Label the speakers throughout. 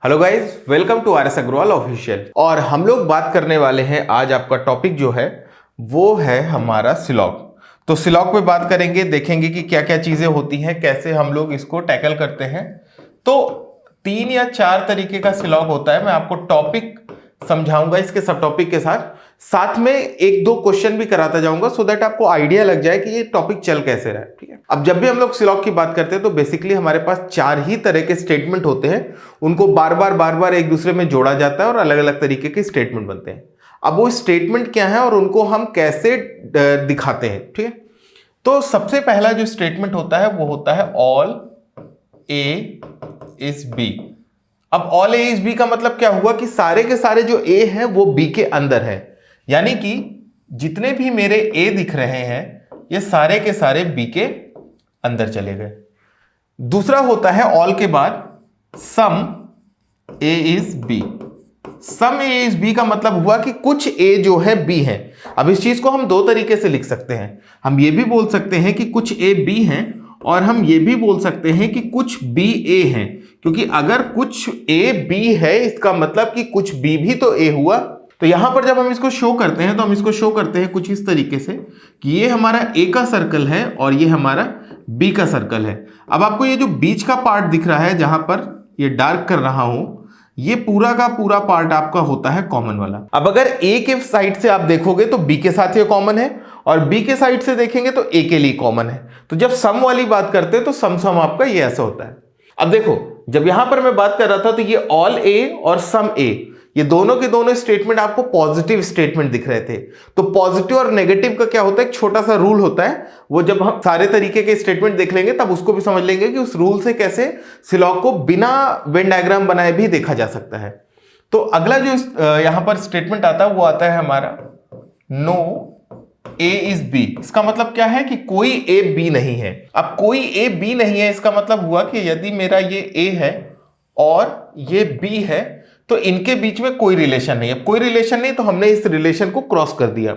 Speaker 1: Hello guys, welcome to R S Agarwal official. और हम लोग बात करने वाले हैं आज, आपका टॉपिक जो है वो है हमारा सिलॉग। तो सिलॉग पे बात करेंगे, देखेंगे कि क्या क्या चीजें होती हैं, कैसे हम लोग इसको टैकल करते हैं। तो 3 या 4 तरीके का सिलॉग होता है। मैं आपको टॉपिक समझाऊंगा इसके सब टॉपिक के साथ साथ में 1-2 क्वेश्चन भी कराता जाऊंगा, सो दैट आपको आइडिया लग जाए कि ये टॉपिक चल कैसे रहा है। ठीक है, अब जब भी हम लोग सिलॉग की बात करते हैं तो बेसिकली हमारे पास 4 ही तरह के स्टेटमेंट होते हैं। उनको बार बार एक दूसरे में जोड़ा जाता है और अलग अलग तरीके के स्टेटमेंट बनते हैं। अब वो स्टेटमेंट क्या है और उनको हम कैसे दिखाते हैं, ठीक है। तो सबसे पहला जो स्टेटमेंट होता है वो होता है ऑल ए इज बी। अब ऑल ए इज बी का मतलब क्या हुआ कि सारे के सारे जो ए हैं वो बी के अंदर है, यानी कि जितने भी मेरे ए दिख रहे हैं ये सारे के सारे बी के अंदर चले गए। दूसरा होता है ऑल के बाद some A is B. Some A is B का मतलब हुआ कि कुछ ए जो है बी है। अब इस चीज को हम 2 तरीके से लिख सकते हैं। हम ये भी बोल सकते हैं कि कुछ ए बी हैं, और हम ये भी बोल सकते हैं कि कुछ बी ए हैं, क्योंकि अगर कुछ ए बी है इसका मतलब कि कुछ बी भी तो ए हुआ। तो यहां पर जब हम इसको शो करते हैं तो हम इसको शो करते हैं कुछ इस तरीके से कि ये हमारा ए का सर्कल है और ये हमारा बी का सर्कल है। अब आपको ये जो बीच का पार्ट दिख रहा है, जहां पर ये डार्क कर रहा हूं, ये पूरा का पूरा पार्ट आपका होता है कॉमन वाला। अब अगर ए के साइड से आप देखोगे तो बी के साथ ये कॉमन है, और बी के साइड से देखेंगे तो ए के लिए कॉमन है। तो जब सम वाली बात करते हैं तो सम सम आपका ये ऐसा होता है। अब देखो, जब यहां पर मैं बात कर रहा था तो ये ऑल ए और सम ए, ये दोनों के दोनों स्टेटमेंट आपको पॉजिटिव स्टेटमेंट दिख रहे थे। तो पॉजिटिव और नेगेटिव का क्या होता है, एक छोटा सा रूल होता है, वो जब हम सारे तरीके के स्टेटमेंट देख लेंगे तब उसको भी समझ लेंगे कि उस रूल से कैसे सिलॉग को बिना वेन डायग्राम बनाए भी देखा जा सकता है। तो अगला जो यहां पर स्टेटमेंट आता है वो आता है हमारा नो ए इज बी। इसका मतलब क्या है कि कोई ए बी नहीं है। अब कोई ए बी नहीं है इसका मतलब हुआ कि यदि मेरा ये ए है और ये बी है तो इनके बीच में कोई रिलेशन नहीं है। कोई रिलेशन नहीं तो हमने इस रिलेशन को क्रॉस कर दिया,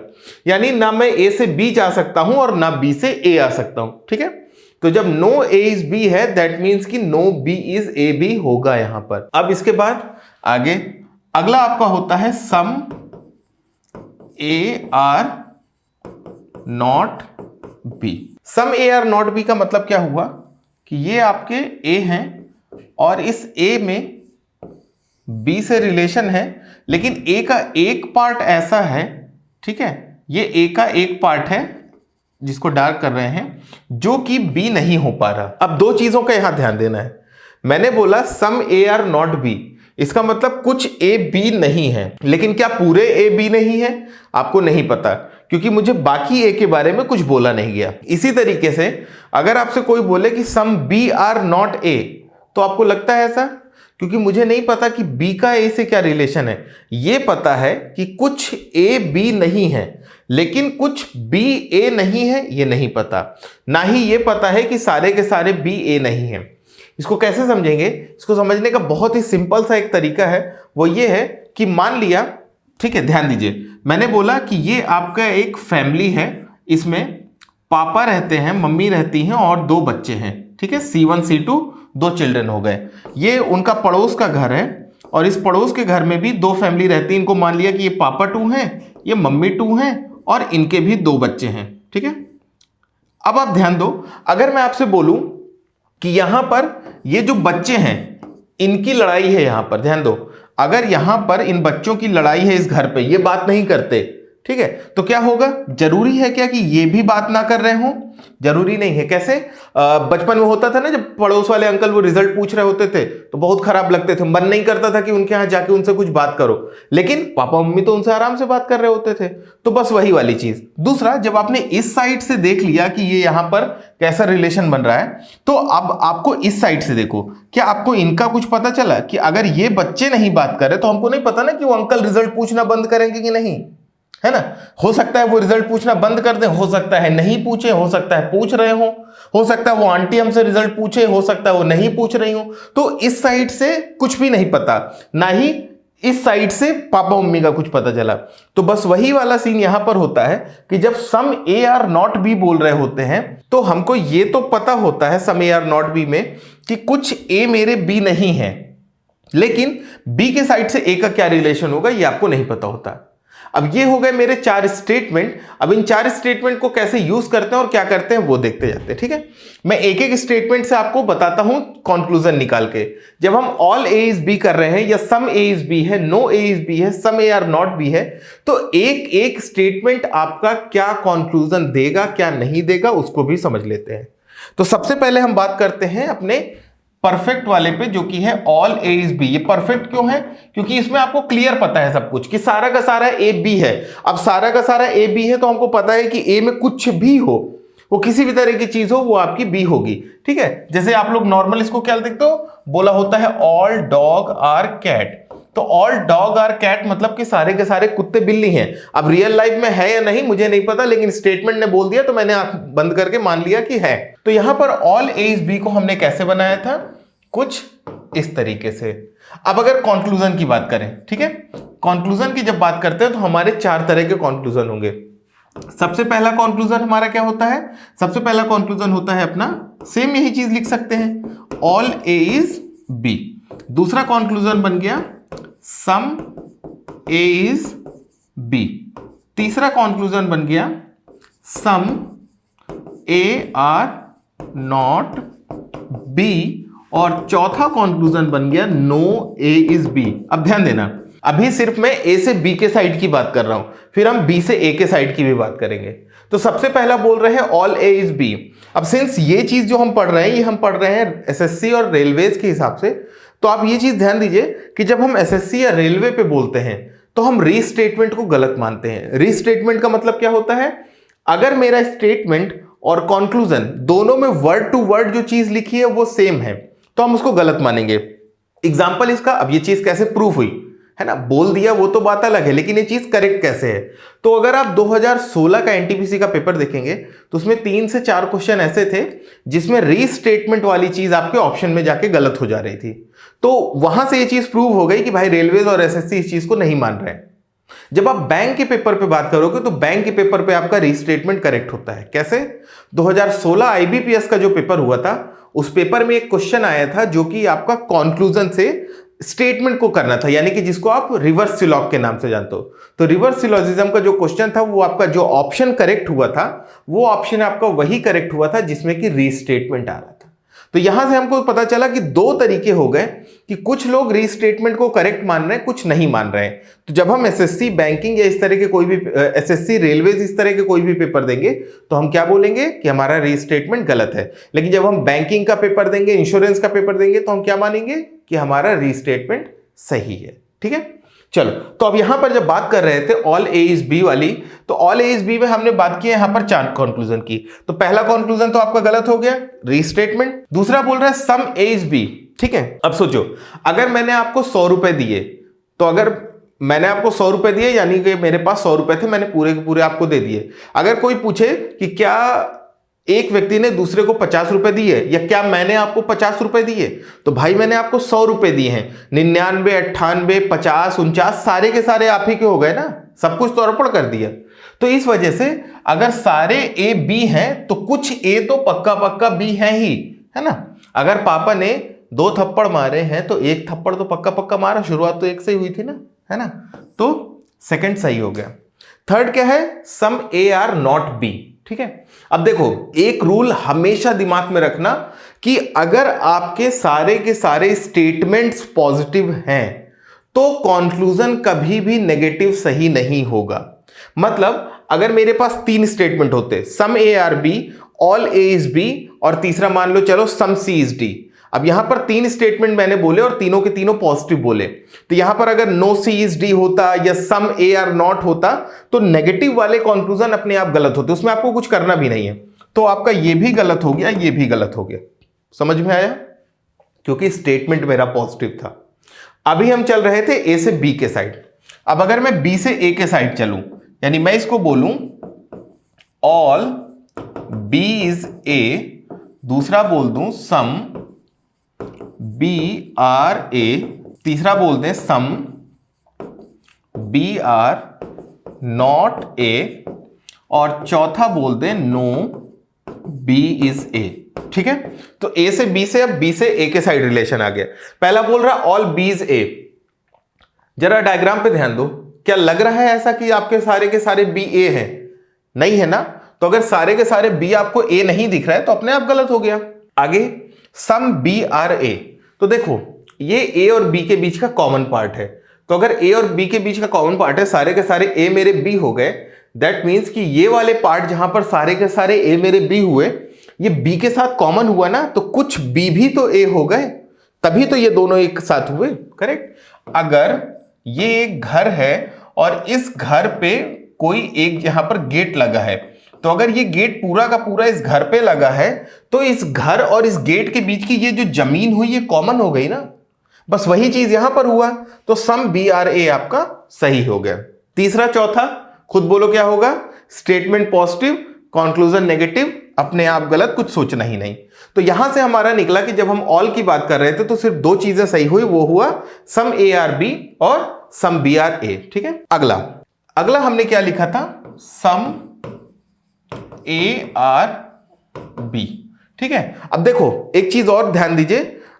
Speaker 1: यानी ना मैं ए से बी जा सकता हूं और ना बी से ए आ सकता हूं। ठीक है, तो जब नो ए इज बी है दैट मींस कि no B is A B होगा यहां पर। अब इसके बाद आगे अगला आपका होता है some A are not B. Some A are not B का मतलब क्या हुआ कि ये आपके ए हैं और इस ए में बी से रिलेशन है, लेकिन ए का एक पार्ट ऐसा है, ठीक है, ये ए का एक पार्ट है जिसको डार्क कर रहे हैं, जो कि बी नहीं हो पा रहा। अब 2 चीजों का यहां ध्यान देना है। मैंने बोला सम ए आर नॉट बी, इसका मतलब कुछ ए बी नहीं है, लेकिन क्या पूरे ए बी नहीं है आपको नहीं पता, क्योंकि मुझे बाकी ए के बारे में कुछ बोला नहीं गया। इसी तरीके से अगर आपसे कोई बोले कि some B are not A, तो आपको लगता है ऐसा, क्योंकि मुझे नहीं पता कि बी का ए से क्या रिलेशन है। ये पता है कि कुछ ए बी नहीं है, लेकिन कुछ बी ए नहीं है ये नहीं पता। ना ही ये पता है कि सारे के सारे बी ए नहीं है। इसको कैसे समझेंगे? इसको समझने का बहुत ही सिंपल सा एक तरीका है, वो ये है कि मान लिया, ठीक है, ध्यान दीजिए, मैंने बोला कि ये आपका एक फैमिली है, इसमें पापा रहते हैं, मम्मी रहती हैं और 2 बच्चे हैं। ठीक है, C1 C2 2 चिल्ड्रन हो गए। ये उनका पड़ोस का घर है और इस पड़ोस के घर में भी 2 फैमिली रहती है। इनको मान लिया कि ये पापा 2 हैं, ये मम्मी 2 हैं और इनके भी 2 बच्चे हैं। ठीक है, अब आप ध्यान दो, अगर मैं आपसे बोलूं कि यहां पर ये जो बच्चे हैं इनकी लड़ाई है, यहां पर ध्यान दो, अगर यहां पर इन बच्चों की लड़ाई है इस घर पे, ये बात नहीं करते, ठीक है, तो क्या होगा? जरूरी है क्या कि ये भी बात ना कर रहे हो? जरूरी नहीं है। कैसे? बचपन में होता था ना, जब पड़ोस वाले अंकल वो रिजल्ट पूछ रहे होते थे तो बहुत खराब लगते थे, मन नहीं करता था कि उनके यहाँ जाके उनसे कुछ बात करो, लेकिन पापा मम्मी तो उनसे आराम से बात कर रहे होते थे। तो बस वही वाली चीज। दूसरा, जब आपने इस साइड से देख लिया कि ये यहां पर कैसा रिलेशन बन रहा है, तो अब आपको इस साइड से देखो, क्या आपको इनका कुछ पता चला कि अगर ये बच्चे नहीं बात कर रहे तो हमको नहीं पता ना कि वो अंकल रिजल्ट पूछना बंद करेंगे कि नहीं, है ना? हो सकता है वो रिजल्ट पूछना बंद कर दें, हो सकता है नहीं पूछे, हो सकता है पूछ रहे हो सकता है वो आंटी हमसे रिजल्ट पूछे, हो सकता है वो नहीं पूछ रही हो। तो इस साइड से कुछ भी नहीं पता, ना ही इस साइड से पापा मम्मी का कुछ पता चला। तो बस वही वाला सीन यहां पर होता है कि जब सम ए आर नॉट बी बोल रहे होते हैं तो हमको ये तो पता होता है some A are not B में कि कुछ ए मेरे बी नहीं है, लेकिन बी के साइड से ए का क्या रिलेशन होगा ये आपको नहीं पता होता। अब ये हो गए मेरे 4 स्टेटमेंट। अब इन 4 स्टेटमेंट को कैसे यूज करते हैं और क्या करते हैं वो देखते जाते हैं, ठीक है। मैं एक एक स्टेटमेंट से आपको बताता हूं कंक्लूजन निकाल के। जब हम ऑल ए इज बी कर रहे हैं या सम ए इज बी है, नो ए इज बी है, some A are not B है, तो एक एक स्टेटमेंट आपका क्या कंक्लूजन देगा क्या नहीं देगा उसको भी समझ लेते हैं। तो सबसे पहले हम बात करते हैं अपने परफेक्ट वाले पे, जो कि है ऑल ए इज बी। ये परफेक्ट क्यों है? क्योंकि इसमें आपको क्लियर पता है सब कुछ कि सारा का सारा ए बी है। अब सारा का सारा ए बी है तो हमको पता है कि ए में कुछ भी हो, वो किसी भी तरह की चीज हो, वो आपकी बी होगी, ठीक है। जैसे आप लोग नॉर्मल इसको क्या देखते हो, बोला होता है ऑल डॉग आर कैट। तो ऑल डॉग आर कैट मतलब कि सारे के सारे कुत्ते बिल्ली हैं। अब रियल लाइफ में है या नहीं मुझे नहीं पता, लेकिन स्टेटमेंट ने बोल दिया तो मैंने आंख बंद करके मान लिया कि है। तो यहां पर ऑल ए इज बी को हमने कैसे बनाया था, कुछ इस तरीके से। अब अगर कंक्लूजन की बात करें, ठीक है, कंक्लूजन की जब बात करते हैं तो हमारे 4 तरह के कंक्लूजन होंगे। सबसे पहला कंक्लूजन हमारा क्या होता है, सबसे पहला कंक्लूजन होता है अपना, सेम यही चीज लिख सकते हैं, ऑल ए इज बी। दूसरा कंक्लूजन बन गया सम ए इज बी। तीसरा कंक्लूजन बन गया सम ए आर नॉट बी। और चौथा कंक्लूजन बन गया नो ए इज बी। अब ध्यान देना, अभी सिर्फ मैं ए से बी के साइड की बात कर रहा हूं, फिर हम बी से ए के साइड की भी बात करेंगे। तो सबसे पहला बोल रहे हैं ऑल ए इज बी। अब सिंस ये चीज जो हम पढ़ रहे हैं ये हम पढ़ रहे हैं एसएससी और रेलवेज के हिसाब से, तो आप ये चीज ध्यान दीजिए कि जब हम एसएससी या रेलवे पे बोलते हैं तो हम रीस्टेटमेंट को गलत मानते हैं। रीस्टेटमेंट का मतलब क्या होता है, अगर मेरा स्टेटमेंट और कंक्लूजन दोनों में वर्ड टू वर्ड जो चीज लिखी है वो सेम है तो हम उसको गलत मानेंगे। एग्जाम्पल इसका, अब ये चीज कैसे प्रूफ हुई है ना, बोल दिया वो तो बात अलग है, लेकिन ये चीज करेक्ट कैसे है। तो अगर आप 2016 का एनटीपीसी का पेपर देखेंगे तो उसमें 3 से 4 क्वेश्चन ऐसे थे जिसमें रीस्टेटमेंट वाली चीज आपके ऑप्शन में जाके गलत हो जा रही थी। तो वहां से ये चीज प्रूव हो गई कि भाई रेलवेज और एसएससी इस चीज को नहीं मान रहे हैं। जब आप बैंक के पेपर पे बात करोगे तो बैंक के पेपर पे आपका रीस्टेटमेंट करेक्ट होता है। कैसे? 2016 आईबीपीएस का जो पेपर हुआ था उस पेपर में एक क्वेश्चन आया था जो कि आपका कंक्लूजन से स्टेटमेंट को करना था, यानी कि जिसको आप रिवर्स सिलॉग के नाम से जानते हो। तो रिवर्स सिलॉजिज्म का जो क्वेश्चन था वो आपका जो ऑप्शन करेक्ट हुआ था वो ऑप्शन आपका वही करेक्ट हुआ था जिसमें कि रीस्टेटमेंट आ रहा था। तो यहां से हमको पता चला कि 2 तरीके हो गए कि कुछ लोग रीस्टेटमेंट को करेक्ट मान रहे हैं, कुछ नहीं मान रहे हैं। तो जब हम एसएससी बैंकिंग या इस तरह के कोई भी एसएससी रेलवेज इस तरह के कोई भी पेपर देंगे तो हम क्या बोलेंगे कि हमारा रीस्टेटमेंट गलत है। लेकिन जब हम बैंकिंग का पेपर देंगे, इंश्योरेंस का पेपर देंगे तो हम क्या मानेंगे कि हमारा रीस्टेटमेंट सही है। ठीक है, चलो। तो अब यहां पर जब बात कर रहे थे ऑल ए इज बी वाली, तो ऑल ए इज बी में हमने बात की यहां पर 4 कंक्लूजन की। तो पहला कंक्लूजन तो आपका गलत हो गया, रीस्टेटमेंट। दूसरा बोल रहा है सम ए इज बी। ठीक है, अब सोचो अगर मैंने आपको 100 रुपए दिए, तो अगर मैंने आपको 100 रुपए दिए यानी कि मेरे पास 100 रुपए थे, मैंने पूरे के पूरे आपको दे दिए। अगर कोई पूछे कि क्या एक व्यक्ति ने दूसरे को 50 रुपए दिए या क्या मैंने आपको 50 रुपए दिए, तो भाई मैंने आपको 100 रुपए दिए हैं। 99, 98, 50, 49 सारे के सारे आप ही के हो गए ना, सब कुछ तो अर्पण कर दिया। तो इस वजह से अगर सारे ए बी हैं तो कुछ ए तो पक्का पक्का बी है ही, है ना। अगर पापा ने 2 थप्पड़ मारे हैं तो 1 थप्पड़ तो पक्का पक्का मारा, शुरुआत तो 1 से ही हुई थी ना, है ना। तो सेकंड सही हो गया। थर्ड क्या है, some A are not B. ठीक है, अब देखो एक रूल हमेशा दिमाग में रखना कि अगर आपके सारे के सारे स्टेटमेंट्स पॉजिटिव हैं तो कंक्लूजन कभी भी नेगेटिव सही नहीं होगा। मतलब अगर मेरे पास 3 स्टेटमेंट होते, some A are B, all A is B और तीसरा मान लो चलो सम सी इज डी। अब यहां पर 3 स्टेटमेंट मैंने बोले और तीनों के तीनों पॉजिटिव बोले, तो यहां पर अगर नो सी इज डी होता या सम ए आर नॉट होता तो नेगेटिव वाले कंक्लूजन अपने आप गलत होते, उसमें आपको कुछ करना भी नहीं है। तो आपका ये भी गलत हो गया, ये भी गलत हो गया। समझ में आया? क्योंकि स्टेटमेंट मेरा पॉजिटिव था। अभी हम चल रहे थे ए से बी के साइड। अब अगर मैं बी से ए के साइड चलूं, यानी मैं इसको बोलूं ऑल बी इज ए, दूसरा बोल दूं सम बी आर ए, तीसरा बोल दें some B are not A और चौथा बोल दें नो बी इज ए, ठीक है। तो ए से बी से, अब बी से ए के साइड रिलेशन आ गया। पहला बोल रहा ऑल बी इज ए। जरा डायग्राम पे ध्यान दो, क्या लग रहा है ऐसा कि आपके सारे के सारे बी ए हैं? नहीं है ना। तो अगर सारे के सारे बी आपको ए नहीं दिख रहा है तो अपने आप गलत हो गया। आगे सम बी आर ए, तो देखो ये ए और बी के बीच का कॉमन पार्ट है। तो अगर ए और बी के बीच का कॉमन पार्ट है, सारे के सारे ए मेरे बी हो गए, दैट मीन्स कि ये वाले पार्ट जहां पर सारे के सारे ए मेरे बी हुए, ये बी के साथ कॉमन हुआ ना, तो कुछ बी भी तो ए हो गए, तभी तो ये दोनों एक साथ हुए, करेक्ट। अगर ये एक घर है और इस घर पे कोई एक यहां पर गेट लगा है, तो अगर ये गेट पूरा का पूरा इस घर पे लगा है, तो इस घर और इस गेट के बीच की ये जो जमीन हुई ये कॉमन हो गई ना। बस वही चीज यहां पर हुआ, तो सम बी आर ए आपका सही हो गया। तीसरा चौथा खुद बोलो क्या होगा? स्टेटमेंट पॉजिटिव, कंक्लूजन नेगेटिव, अपने आप गलत, कुछ सोचना ही नहीं। तो यहां से हमारा निकला कि जब हम ऑल की बात कर रहे थे तो सिर्फ दो चीजें सही हुई, वो हुआ सम ए आर बी और सम बी आर ए, ठीक है। अगला हमने क्या लिखा था? सम ए आर बी, ठीक है। अब देखो एक चीज और ध्यान दीजिए,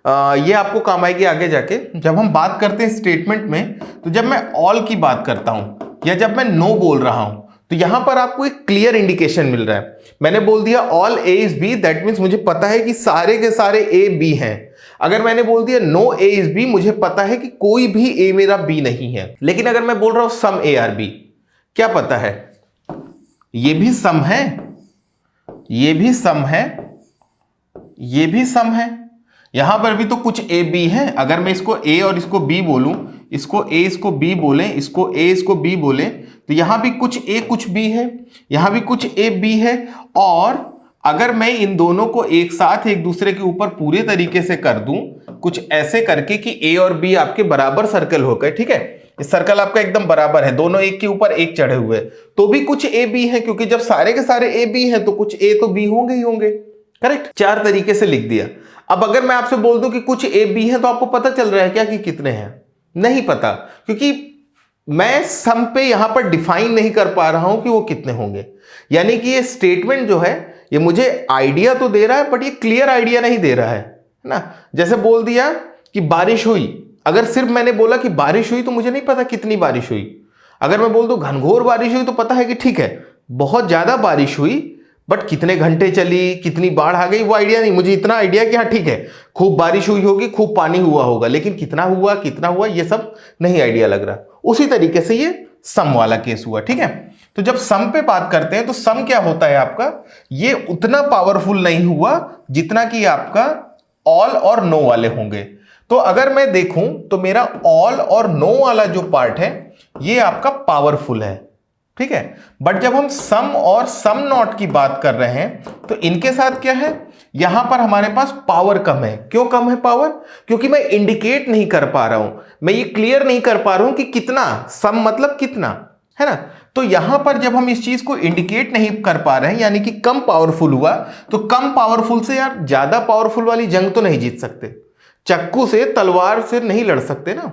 Speaker 1: ये आपको काम आएगी आगे जाके। जब हम बात करते हैं स्टेटमेंट में, तो जब मैं ऑल की बात करता हूं या जब मैं नो बोल रहा हूं, तो यहां पर आपको एक क्लियर इंडिकेशन मिल रहा है। मैंने बोल दिया all A is B, that means मुझे पता है कि सारे के सारे ए बी हैं। अगर मैंने बोल दिया नो ए इज बी, मुझे पता है कि कोई भी ए मेरा बी नहीं है। लेकिन अगर मैं बोल रहा हूं सम ए आर बी, क्या पता है ये भी सम है, ये भी सम है, ये भी सम है, यहां पर भी तो कुछ ए बी है। अगर मैं इसको ए और इसको बी बोलूं, इसको ए इसको बी बोलें, इसको ए इसको बी बोलें, तो यहां भी कुछ ए कुछ बी है, यहां भी कुछ ए बी है। और अगर मैं इन दोनों को एक साथ एक दूसरे के ऊपर पूरे तरीके से कर दूं, कुछ ऐसे करके कि ए और बी आपके बराबर सर्कल हो गए, ठीक है, इस सर्कल आपका एकदम बराबर है, दोनों एक के ऊपर एक चढ़े हुए, तो भी कुछ ए बी है, क्योंकि जब सारे के सारे ए बी हैं तो कुछ ए तो बी होंगे ही होंगे, करेक्ट। चार तरीके से लिख दिया। अब अगर मैं आपसे बोल दूं कि कुछ ए बी है, तो आपको पता चल रहा है क्या कि कितने हैं? नहीं पता, क्योंकि मैं सम पे यहां पर डिफाइन नहीं कर पा रहा हूं कि वो कितने होंगे। यानी कि ये स्टेटमेंट जो है ये मुझे आइडिया तो दे रहा है, बट ये क्लियर आइडिया नहीं दे रहा है ना। जैसे बोल दिया कि बारिश हुई, अगर सिर्फ मैंने बोला कि बारिश हुई तो मुझे नहीं पता कितनी बारिश हुई। अगर मैं बोल दूं घनघोर बारिश हुई तो पता है कि ठीक है बहुत ज्यादा बारिश हुई, बट कितने घंटे चली, कितनी बाढ़ आ गई, वो आइडिया नहीं। मुझे इतना आइडिया कि हाँ ठीक है खूब बारिश हुई होगी, खूब पानी हुआ होगा, लेकिन कितना हुआ ये सब नहीं आइडिया लग रहा। उसी तरीके से ये सम वाला केस हुआ, ठीक है। तो जब सम पे बात करते हैं तो सम क्या होता है आपका, ये उतना पावरफुल नहीं हुआ जितना कि आपका ऑल और नो वाले होंगे। तो अगर मैं देखूं तो मेरा ऑल और नो वाला जो पार्ट है ये आपका पावरफुल है, ठीक है। बट जब हम सम और सम नॉट की बात कर रहे हैं तो इनके साथ क्या है, यहां पर हमारे पास पावर कम है। क्यों कम है पावर? क्योंकि मैं इंडिकेट नहीं कर पा रहा हूं, मैं ये क्लियर नहीं कर पा रहा हूं कि कितना, सम मतलब कितना, है ना। तो यहां पर जब हम इस चीज को इंडिकेट नहीं कर पा रहे हैं, यानी कि कम पावरफुल हुआ, तो कम पावरफुल से यार ज्यादा पावरफुल वाली जंग तो नहीं जीत सकते, चक्कू से तलवार से नहीं लड़ सकते ना।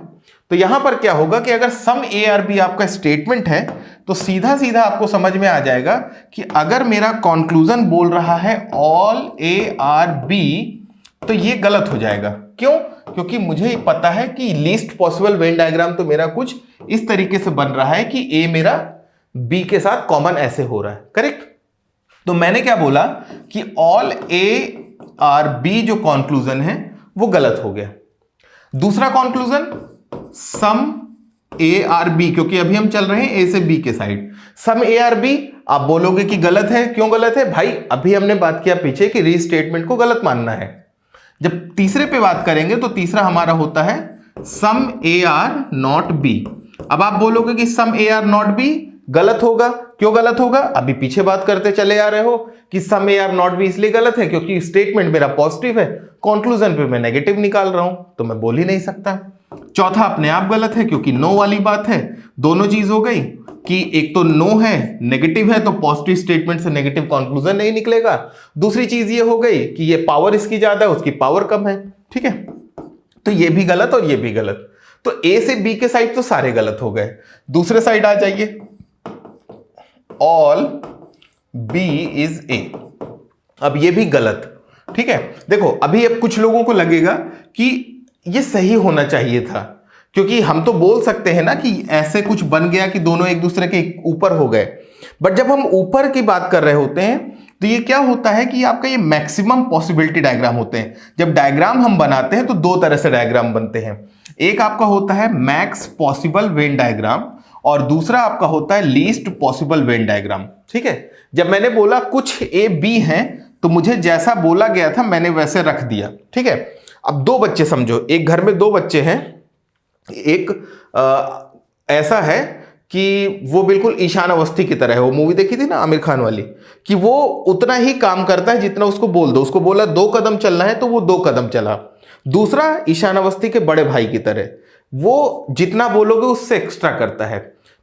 Speaker 1: तो यहां पर क्या होगा कि अगर सम ए आर बी आपका स्टेटमेंट है, तो सीधा सीधा आपको समझ में आ जाएगा कि अगर मेरा कंक्लूजन बोल रहा है ऑल ए आर बी, तो ये गलत हो जाएगा। क्यों? क्योंकि मुझे पता है कि लीस्ट पॉसिबल वेन डायग्राम तो मेरा कुछ इस तरीके से बन रहा है कि ए मेरा बी के साथ कॉमन ऐसे हो रहा है, करेक्ट। तो मैंने क्या बोला कि ऑल ए आर बी जो कंक्लूजन है वो गलत हो गया। दूसरा conclusion some A are B, क्योंकि अभी हम चल रहे हैं ए से बी के side, some A are B आप बोलोगे कि गलत है। क्यों गलत है भाई? अभी हमने बात किया पीछे कि रीस्टेटमेंट को गलत मानना है। जब तीसरे पे बात करेंगे तो तीसरा हमारा होता है some A are not B. अब आप बोलोगे कि सम ए आर नॉट बी गलत होगा। क्यों गलत होगा? अभी पीछे बात करते चले आ रहे हो कि सम ए आर नॉट बी इसलिए गलत है क्योंकि स्टेटमेंट मेरा पॉजिटिव है, कंक्लूजन पे मैं नेगेटिव निकाल रहा हूं, तो मैं बोल ही नहीं सकता। चौथा अपने आप गलत है क्योंकि नो वाली बात है। दोनों चीज हो गई कि एक तो नो है, नेगेटिव है, तो पॉजिटिव स्टेटमेंट से नेगेटिव कंक्लूजन नहीं निकलेगा। दूसरी चीज ये हो गई कि ये पावर इसकी ज्यादा है, उसकी पावर कम है, ठीक है। तो ये भी गलत और ये भी गलत। तो ए से बी के साइड तो सारे गलत हो गए। दूसरे साइड आ जाइए, ऑल बी इज ए। अब ये भी गलत। ठीक है, देखो अभी अब कुछ लोगों को लगेगा कि ये सही होना चाहिए था, क्योंकि हम तो बोल सकते हैं ना कि ऐसे कुछ बन गया कि दोनों एक दूसरे के ऊपर हो गए, बट जब हम ऊपर की बात कर रहे होते हैं तो ये क्या होता है कि आपका ये मैक्सिमम पॉसिबिलिटी डायग्राम होते हैं। जब डायग्राम हम बनाते हैं तो दो तरह से डायग्राम बनते हैं, एक आपका होता है मैक्स पॉसिबल वेन डायग्राम और दूसरा आपका होता है लीस्ट पॉसिबल वेन डायग्राम। ठीक है, जब मैंने बोला कुछ ए बी हैं तो मुझे जैसा बोला गया था मैंने वैसे रख दिया। ठीक है, अब दो बच्चे समझो, एक घर में दो बच्चे हैं, एक ऐसा है कि वो बिल्कुल ईशान अवस्थी की तरह है। वो मूवी देखी थी ना आमिर खान वाली, कि वो उतना ही काम करता है जितना उसको बोल दो। उसको बोला 2 कदम चलना है तो वो 2 कदम चला। दूसरा ईशान अवस्थी के बड़े भाई की तरह, वो जितना बोलोगे उससे एक्स्ट्रा करता है।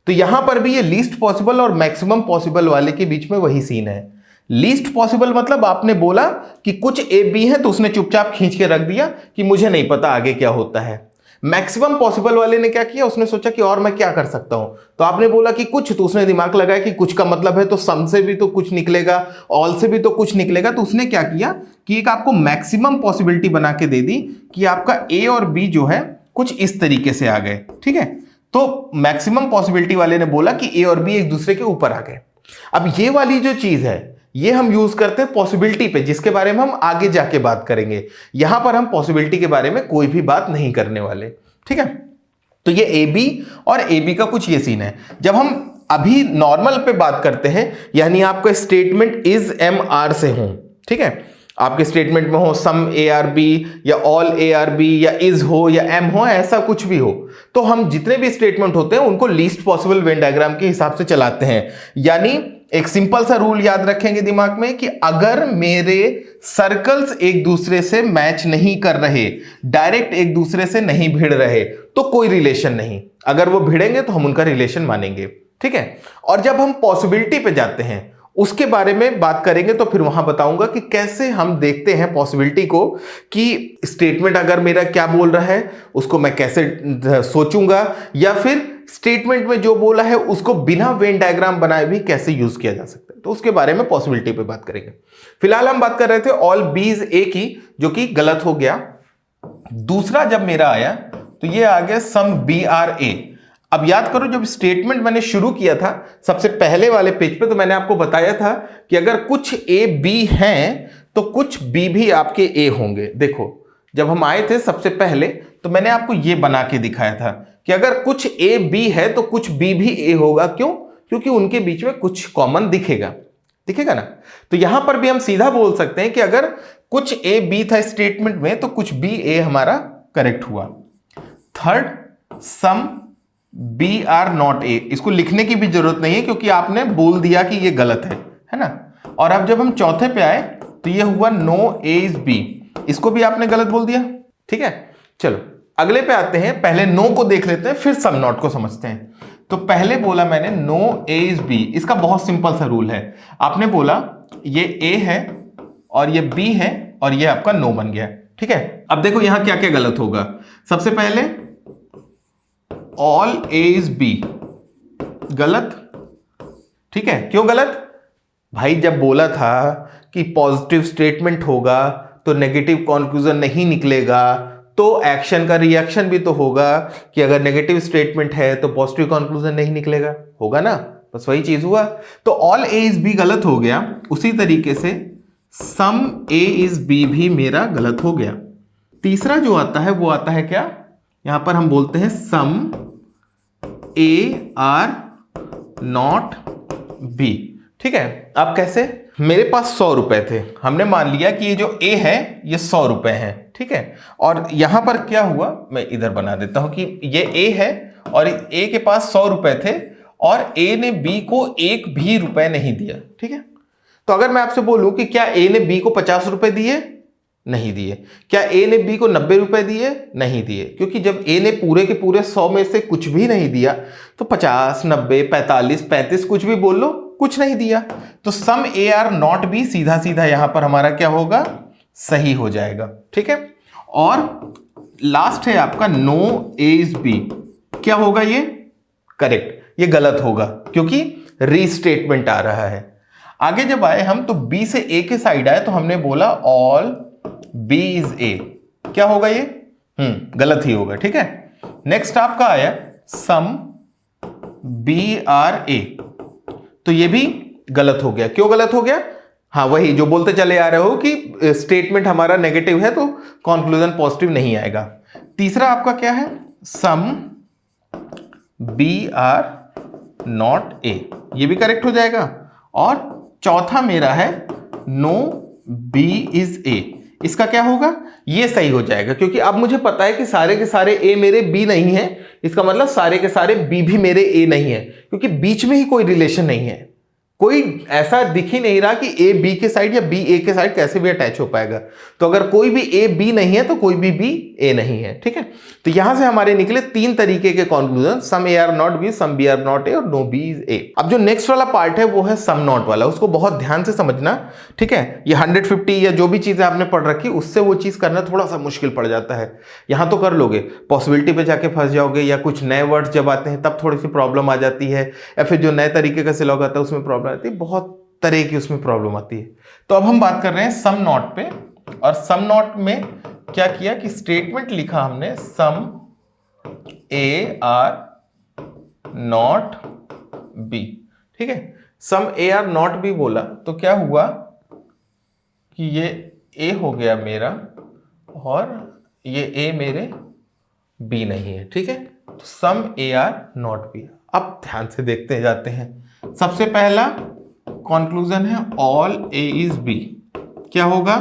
Speaker 1: तो यहां पर भी ये लीस्ट पॉसिबल और मैक्सिमम पॉसिबल वाले के बीच में वही सीन है। लीस्ट पॉसिबल मतलब आपने बोला कि कुछ ए बी है तो उसने चुपचाप खींच के रख दिया कि मुझे नहीं पता आगे क्या होता है। मैक्सिमम पॉसिबल वाले ने क्या किया, उसने सोचा कि और मैं क्या कर सकता हूं, तो आपने बोला कि कुछ, तो उसने दिमाग लगाया कि कुछ का मतलब है तो सम से भी तो कुछ निकलेगा, ऑल से भी तो कुछ निकलेगा। तो उसने क्या किया कि एक आपको मैक्सिमम पॉसिबिलिटी बना के दे दी कि आपका ए और बी जो है कुछ इस तरीके से आ गए। ठीक है, तो मैक्सिमम पॉसिबिलिटी वाले ने बोला कि ए और बी एक दूसरे के ऊपर आ गए। अब ये वाली जो चीज है ये हम यूज करते हैं पॉसिबिलिटी पे, जिसके बारे में हम आगे जाके बात करेंगे। यहां पर हम पॉसिबिलिटी के बारे में कोई भी बात नहीं करने वाले। ठीक है, तो ये ए बी और ए बी का कुछ ये सीन है। जब हम अभी नॉर्मल पे बात करते हैं, यानी आपका स्टेटमेंट इज एम आर से हो, ठीक है, आपके स्टेटमेंट में हो सम ए आर बी या ऑल ए आर बी या इज हो या एम हो, ऐसा कुछ भी हो, तो हम जितने भी स्टेटमेंट होते हैं उनको लीस्ट पॉसिबल वेन डायग्राम के हिसाब से चलाते हैं। यानी एक सिंपल सा रूल याद रखेंगे दिमाग में कि अगर मेरे सर्कल्स एक दूसरे से मैच नहीं कर रहे, डायरेक्ट एक दूसरे से नहीं भिड़ रहे, तो कोई रिलेशन नहीं। अगर वो भिड़ेंगे तो हम उनका रिलेशन मानेंगे। ठीक है, और जब हम पॉसिबिलिटी पे जाते हैं उसके बारे में बात करेंगे, तो फिर वहां बताऊंगा कि कैसे हम देखते हैं पॉसिबिलिटी को, कि स्टेटमेंट अगर मेरा क्या बोल रहा है उसको मैं कैसे सोचूंगा, या फिर स्टेटमेंट में जो बोला है उसको बिना वेन डायग्राम बनाए भी कैसे यूज किया जा सकता है। तो उसके बारे में पॉसिबिलिटी पे बात करेंगे। फिलहाल हम बात कर रहे थे ऑल बीज ए की, जो कि गलत हो गया। दूसरा जब मेरा आया तो ये आ गया सम बी आर ए। अब याद करो, जब स्टेटमेंट मैंने शुरू किया था सबसे पहले वाले पेज पे, तो मैंने आपको बताया था कि अगर कुछ ए बी हैं तो कुछ बी भी आपके ए होंगे। देखो, जब हम आए थे सबसे पहले तो मैंने आपको ये बना के दिखाया था कि अगर कुछ ए बी है तो कुछ बी भी ए होगा। क्यों? क्योंकि उनके बीच में कुछ कॉमन दिखेगा ना। तो यहां पर भी हम सीधा बोल सकते हैं कि अगर कुछ ए बी था स्टेटमेंट में तो कुछ बी ए हमारा करेक्ट हुआ। Third, some B are not A, इसको लिखने की भी जरूरत नहीं है क्योंकि आपने बोल दिया कि ये गलत है ना। और अब जब हम चौथे पे आए तो ये हुआ नो ए इज बी, इसको भी आपने गलत बोल दिया। ठीक है, चलो अगले पे आते हैं। पहले नो को देख लेते हैं फिर सम नॉट को समझते हैं। तो पहले बोला मैंने नो ए इज बी, इसका बहुत सिंपल सा रूल है। आपने बोला ये ए है और ये बी है और ये आपका नो बन गया। ठीक है, अब देखो यहां क्या क्या गलत होगा। सबसे पहले ऑल ए इज बी, गलत। ठीक है, क्यों गलत भाई? जब बोला था कि पॉजिटिव स्टेटमेंट होगा तो नेगेटिव कंक्लूजन नहीं निकलेगा, तो एक्शन का रिएक्शन भी तो होगा कि अगर नेगेटिव स्टेटमेंट है तो पॉजिटिव कंक्लूजन नहीं निकलेगा, होगा ना। बस वही चीज हुआ, तो ऑल ए इज बी गलत हो गया। उसी तरीके से सम ए इज बी भी मेरा गलत हो गया। तीसरा जो आता है वो आता है क्या, यहां पर हम बोलते हैं सम ए आर नॉट बी। ठीक है, अब कैसे? मेरे पास 100 रुपए थे, हमने मान लिया कि ये जो ए है ये 100 रुपए है। ठीक है, और यहां पर क्या हुआ, मैं इधर बना देता हूं कि ये ए है और ए के पास 100 रुपए थे और ए ने बी को 1 भी रुपए नहीं दिया। ठीक है, तो अगर मैं आपसे बोलूं कि क्या ए ने बी को 50 रुपए दिए? नहीं दिए। क्या ए ने बी को 90 रुपए दिए? नहीं दिए। क्योंकि जब ए ने पूरे के पूरे 100 में से कुछ भी नहीं दिया तो 50, 90, 45, 35 कुछ भी बोल लो, कुछ नहीं दिया। तो सम ए आर नॉट बी सीधा सीधा यहां पर हमारा क्या होगा, सही हो जाएगा। ठीक है, और लास्ट है आपका नो ए इज बी, क्या होगा ये? करेक्ट, ये गलत होगा क्योंकि रीस्टेटमेंट आ रहा है। आगे जब आए हम तो बी से ए के साइड आए तो हमने बोला ऑल बी इज ए। क्या होगा ये? गलत ही होगा, ठीक है। नेक्स्ट आपका आया सम बी आर ए, तो ये भी गलत हो गया। क्यों गलत हो गया? हाँ, वही जो बोलते चले आ रहे हो कि स्टेटमेंट हमारा नेगेटिव है तो कंक्लूजन पॉजिटिव नहीं आएगा। तीसरा आपका क्या है? Some B are not A, ये भी करेक्ट हो जाएगा। और चौथा मेरा है नो बी इज ए, इसका क्या होगा? ये सही हो जाएगा क्योंकि अब मुझे पता है कि सारे के सारे ए मेरे बी नहीं है, इसका मतलब सारे के सारे बी भी मेरे ए नहीं है, क्योंकि बीच में ही कोई रिलेशन नहीं है। कोई ऐसा दिख ही नहीं रहा कि ए बी के साइड या बी ए के साइड कैसे भी अटैच हो पाएगा। तो अगर कोई भी ए बी नहीं है तो कोई भी बी ए नहीं है, ठीक है। तो यहां से हमारे निकले 3 तरीके के conclusion, some A are not B, some B are not A और नो बी इज ए। अब जो नेक्स्ट वाला पार्ट है वो है सम नॉट वाला, उसको बहुत ध्यान से समझना, ठीक है। ये 150 या जो भी चीजें आपने पढ़ रखी उससे वो चीज करना थोड़ा सा मुश्किल पड़ जाता है। यहां तो कर लोगे, पॉसिबिलिटी पे जाके फंस जाओगे, या कुछ नए वर्ड्स जब आते हैं तब थोड़ी सी प्रॉब्लम आ जाती है, या फिर जो नए तरीके का सिलॉग आता है उसमें प्रॉब्लम आती है, बहुत तरह की उसमें प्रॉब्लम आती है। तो अब हम बात कर रहे हैं सम नॉट पे, और सम नॉट में क्या किया कि स्टेटमेंट लिखा हमने सम ए आर नॉट बी, ठीक है। Some A are not B बोला तो क्या हुआ कि ये ए हो गया मेरा और ये ए मेरे बी नहीं है, ठीक है। तो सम ए आर नॉट बी। अब ध्यान से देखते जाते हैं। सबसे पहला कंक्लूजन है ऑल ए इज बी। क्या होगा?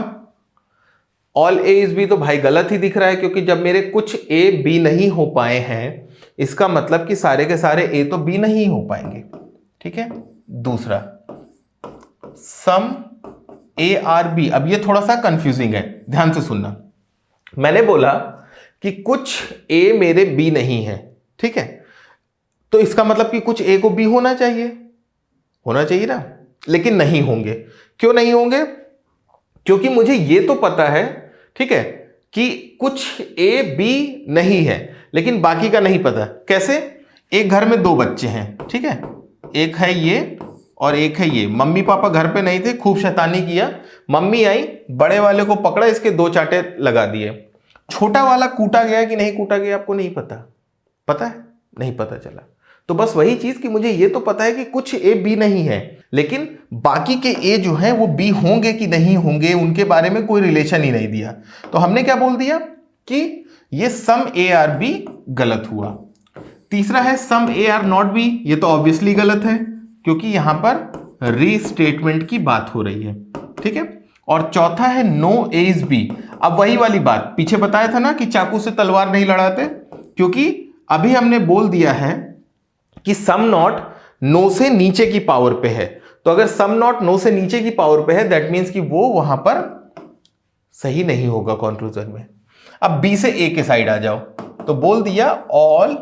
Speaker 1: ऑल ए इज बी तो भाई गलत ही दिख रहा है, क्योंकि जब मेरे कुछ ए बी नहीं हो पाए हैं इसका मतलब कि सारे के सारे ए तो बी नहीं हो पाएंगे, ठीक है। दूसरा सम ए आर बी, अब ये थोड़ा सा कंफ्यूजिंग है, ध्यान से सुनना। मैंने बोला कि कुछ ए मेरे बी नहीं है, ठीक है, तो इसका मतलब कि कुछ ए को बी होना चाहिए ना, लेकिन नहीं होंगे। क्यों नहीं होंगे? क्योंकि मुझे ये तो पता है, ठीक है, कि कुछ ए बी नहीं है, लेकिन बाकी का नहीं पता। कैसे? एक घर में 2 बच्चे हैं, ठीक है, एक है ये और एक है ये। मम्मी पापा घर पे नहीं थे, खूब शैतानी किया, मम्मी आई, बड़े वाले को पकड़ा, इसके 2 चांटे लगा दिए। छोटा वाला कूटा गया कि नहीं कूटा गया आपको नहीं पता? पता है? नहीं पता चला। तो बस वही चीज कि मुझे ये तो पता है कि कुछ ए बी नहीं है, लेकिन बाकी के ए जो हैं वो बी होंगे कि नहीं होंगे उनके बारे में कोई रिलेशन ही नहीं दिया। तो हमने क्या बोल दिया कि ये सम ए आर बी गलत हुआ। तीसरा है some A are not B, ये तो ऑब्वियसली गलत है क्योंकि यहां पर रीस्टेटमेंट की बात हो रही है, ठीक है। और चौथा है नो ए इज बी। अब वही वाली बात पीछे बताया था ना कि चाकू से तलवार नहीं लड़ाते, क्योंकि अभी हमने बोल दिया है कि सम नॉट नो से नीचे की पावर पे है। तो अगर सम नॉट नो से नीचे की पावर पे है दैट मीन्स कि वो वहां पर सही नहीं होगा कंक्लूजन में। अब बी से ए के साइड आ जाओ, तो बोल दिया all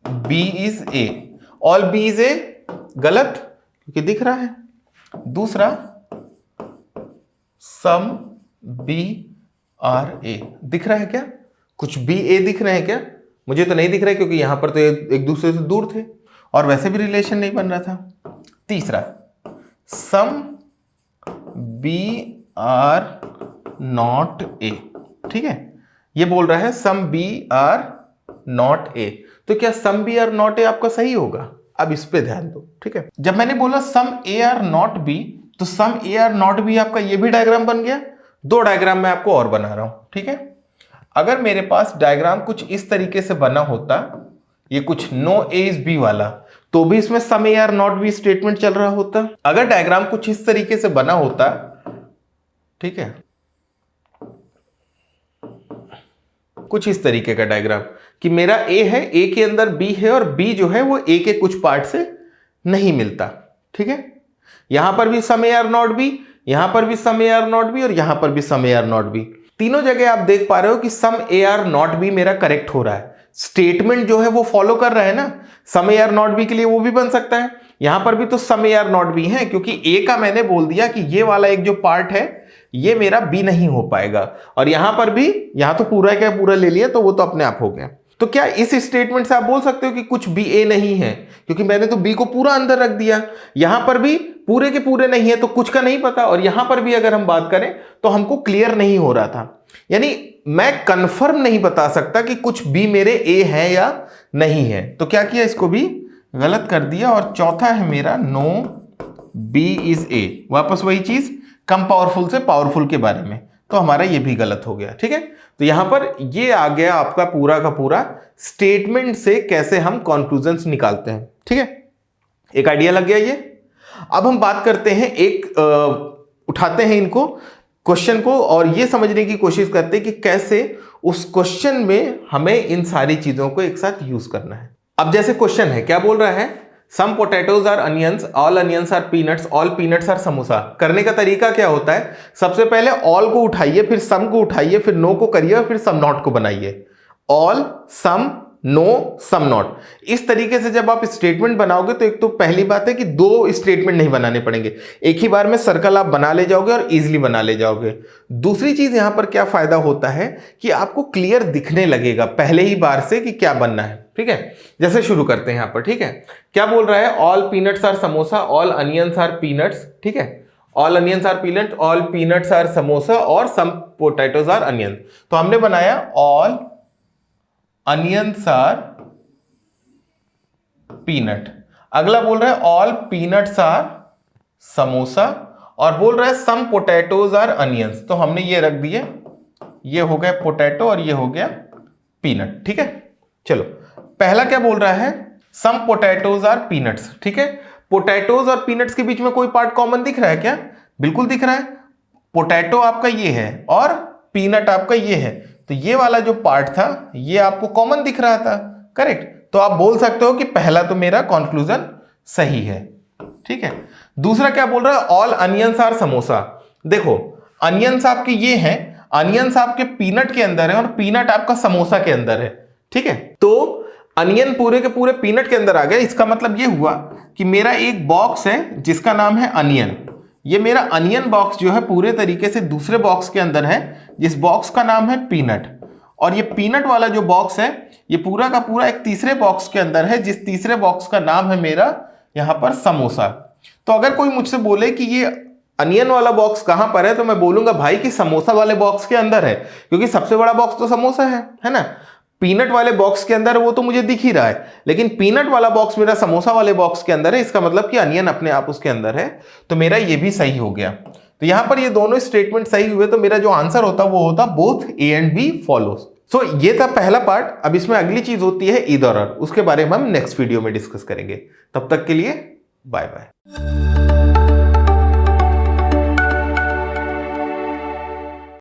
Speaker 1: B is A. All B is ए गलत क्योंकि दिख रहा है। दूसरा सम बी आर ए दिख रहा है क्या? कुछ बी ए दिख रहे हैं क्या? मुझे तो नहीं दिख रहा है क्योंकि यहां पर तो एक दूसरे से दूर थे और वैसे भी रिलेशन नहीं बन रहा था। तीसरा some B are not A, ठीक है, ये बोल रहा है some B are not A. तो क्या some B are not A आपका सही होगा? अब इस पे ध्यान दो, ठीक है। जब मैंने बोला सम ए आर नॉट बी, तो सम ए आर नॉट बी आपका ये भी डायग्राम बन गया। 2 डायग्राम मैं आपको और बना रहा हूं, ठीक है। अगर मेरे पास डायग्राम कुछ इस तरीके से बना होता, ये कुछ नो ए इज बी वाला, तो भी इसमें some A are not B statement चल रहा होता। अगर डायग्राम कुछ इस तरीके से बना होता, ठीक है, कुछ इस तरीके का डायग्राम कि मेरा ए है, ए के अंदर बी है और बी जो है वो ए के कुछ पार्ट से नहीं मिलता, ठीक है। यहां पर भी सम ए आर नॉट बी, यहां पर भी सम ए आर नॉट बी और यहां पर भी सम ए आर नॉट बी। तीनों जगह आप देख पा रहे हो कि सम ए आर नॉट बी मेरा करेक्ट हो रहा है। स्टेटमेंट जो है वो फॉलो कर रहा है ना। सम ए आर नॉट बी के लिए वो भी बन सकता है। यहां पर भी तो सम ए आर नॉट बी है क्योंकि ए का मैंने बोल दिया कि ये वाला एक जो पार्ट है ये मेरा बी नहीं हो पाएगा, और यहां पर भी, यहां तो पूरा क्या पूरा ले लिया तो वो तो अपने आप हो गया। तो क्या इस स्टेटमेंट से आप बोल सकते हो कि कुछ भी ए नहीं है, क्योंकि मैंने तो बी को पूरा अंदर रख दिया। यहां पर भी पूरे के पूरे नहीं है तो कुछ का नहीं पता, और यहां पर भी अगर हम बात करें तो हमको क्लियर नहीं हो रहा था। यानी मैं कंफर्म नहीं बता सकता कि कुछ बी मेरे ए है या नहीं है। तो क्या किया, इसको भी गलत कर दिया। और चौथा है मेरा नो बी इज ए, वापस वही चीज, कम पावरफुल से पावरफुल के बारे में, तो हमारा ये भी गलत हो गया। ठीक है, तो यहां पर ये आ गया आपका पूरा का पूरा स्टेटमेंट से कैसे हम कंक्लूजन्स निकालते हैं। ठीक है, एक आइडिया लग गया ये। अब हम बात करते हैं, उठाते हैं इनको क्वेश्चन को और ये समझने की कोशिश करते हैं कि कैसे उस क्वेश्चन में हमें इन सारी चीजों को एक साथ यूज करना है। अब जैसे क्वेश्चन है, क्या बोल रहा है, some potatoes are onions, all onions are peanuts, all peanuts are samosa. करने का तरीका क्या होता है, सबसे पहले ऑल को उठाइए, फिर सम को उठाइए, फिर नो को करिए, फिर सम नॉट को बनाइए। All, some, no, some not. इस तरीके से जब आप स्टेटमेंट बनाओगे तो एक तो पहली बात है कि दो स्टेटमेंट नहीं बनाने पड़ेंगे, एक ही बार में सर्कल आप बना ले जाओगे और इजीली बना ले जाओगे। दूसरी चीज यहां पर क्या फायदा होता है कि आपको क्लियर दिखने लगेगा पहले ही बार से कि क्या बनना है। ठीक है, जैसे शुरू करते हैं यहां पर। ठीक है, क्या बोल रहा है, all peanuts are samosa, all onions are peanuts. ठीक है, all onions are peanut, all peanuts are samosa और सम पोटैटोज आर अनियन। तो हमने बनाया ऑल अनियंस आर पीनट। अगला बोल रहा है ऑल पीनट्स आर समोसा, और बोल रहा है सम पोटैटोज आर अनियंस। तो हमने ये रख दिए, ये हो गया पोटैटो और ये हो गया पीनट। ठीक है, चलो पहला क्या बोल रहा है, सम पोटैटोज आर पीनट्स। ठीक है, पोटैटोज और पीनट्स के बीच में कोई पार्ट कॉमन दिख रहा है क्या, बिल्कुल दिख रहा है। पोटैटो आपका ये है और पीनट आपका ये है, तो ये वाला जो पार्ट था ये आपको कॉमन दिख रहा था, करेक्ट। तो आप बोल सकते हो कि पहला तो मेरा कंक्लूजन सही है। ठीक है, दूसरा क्या बोल रहा है, ऑल अनियंस आर समोसा। देखो अनियंस आपके ये हैं, अनियंस आपके पीनट के अंदर है और पीनट आपका समोसा के अंदर है। ठीक है, तो अनियन पूरे के पूरे पीनट के अंदर आ गया। इसका मतलब ये हुआ कि मेरा एक बॉक्स है जिसका नाम है अनियन, ये मेरा अनियन बॉक्स जो है पूरे तरीके से दूसरे बॉक्स के अंदर है जिस बॉक्स का नाम है पीनट, और ये पीनट वाला जो बॉक्स है ये पूरा का पूरा एक तीसरे बॉक्स के अंदर है जिस तीसरे बॉक्स का नाम है मेरा यहां पर समोसा। तो अगर कोई मुझसे बोले कि ये अनियन वाला बॉक्स कहां पर है, तो मैं बोलूंगा भाई कि समोसा वाले बॉक्स के अंदर है, क्योंकि सबसे बड़ा बॉक्स तो समोसा है ना। पीनट वाले बॉक्स के अंदर वो तो मुझे दिख ही रहा है, लेकिन पीनट वाला बॉक्स मेरा समोसा वाले बॉक्स के अंदर है, इसका मतलब कि अनियन अपने आप उसके अंदर है, तो मेरा ये भी सही हो गया। तो यहां पर ये दोनों स्टेटमेंट सही हुए, तो मेरा जो आंसर होता वो होता both A and B follows. So ये था पहला पार्ट। अब इसमें अगली चीज होती है ईदर और, उसके बारे में हम नेक्स्ट वीडियो में डिस्कस करेंगे। तब तक के लिए बाय बाय।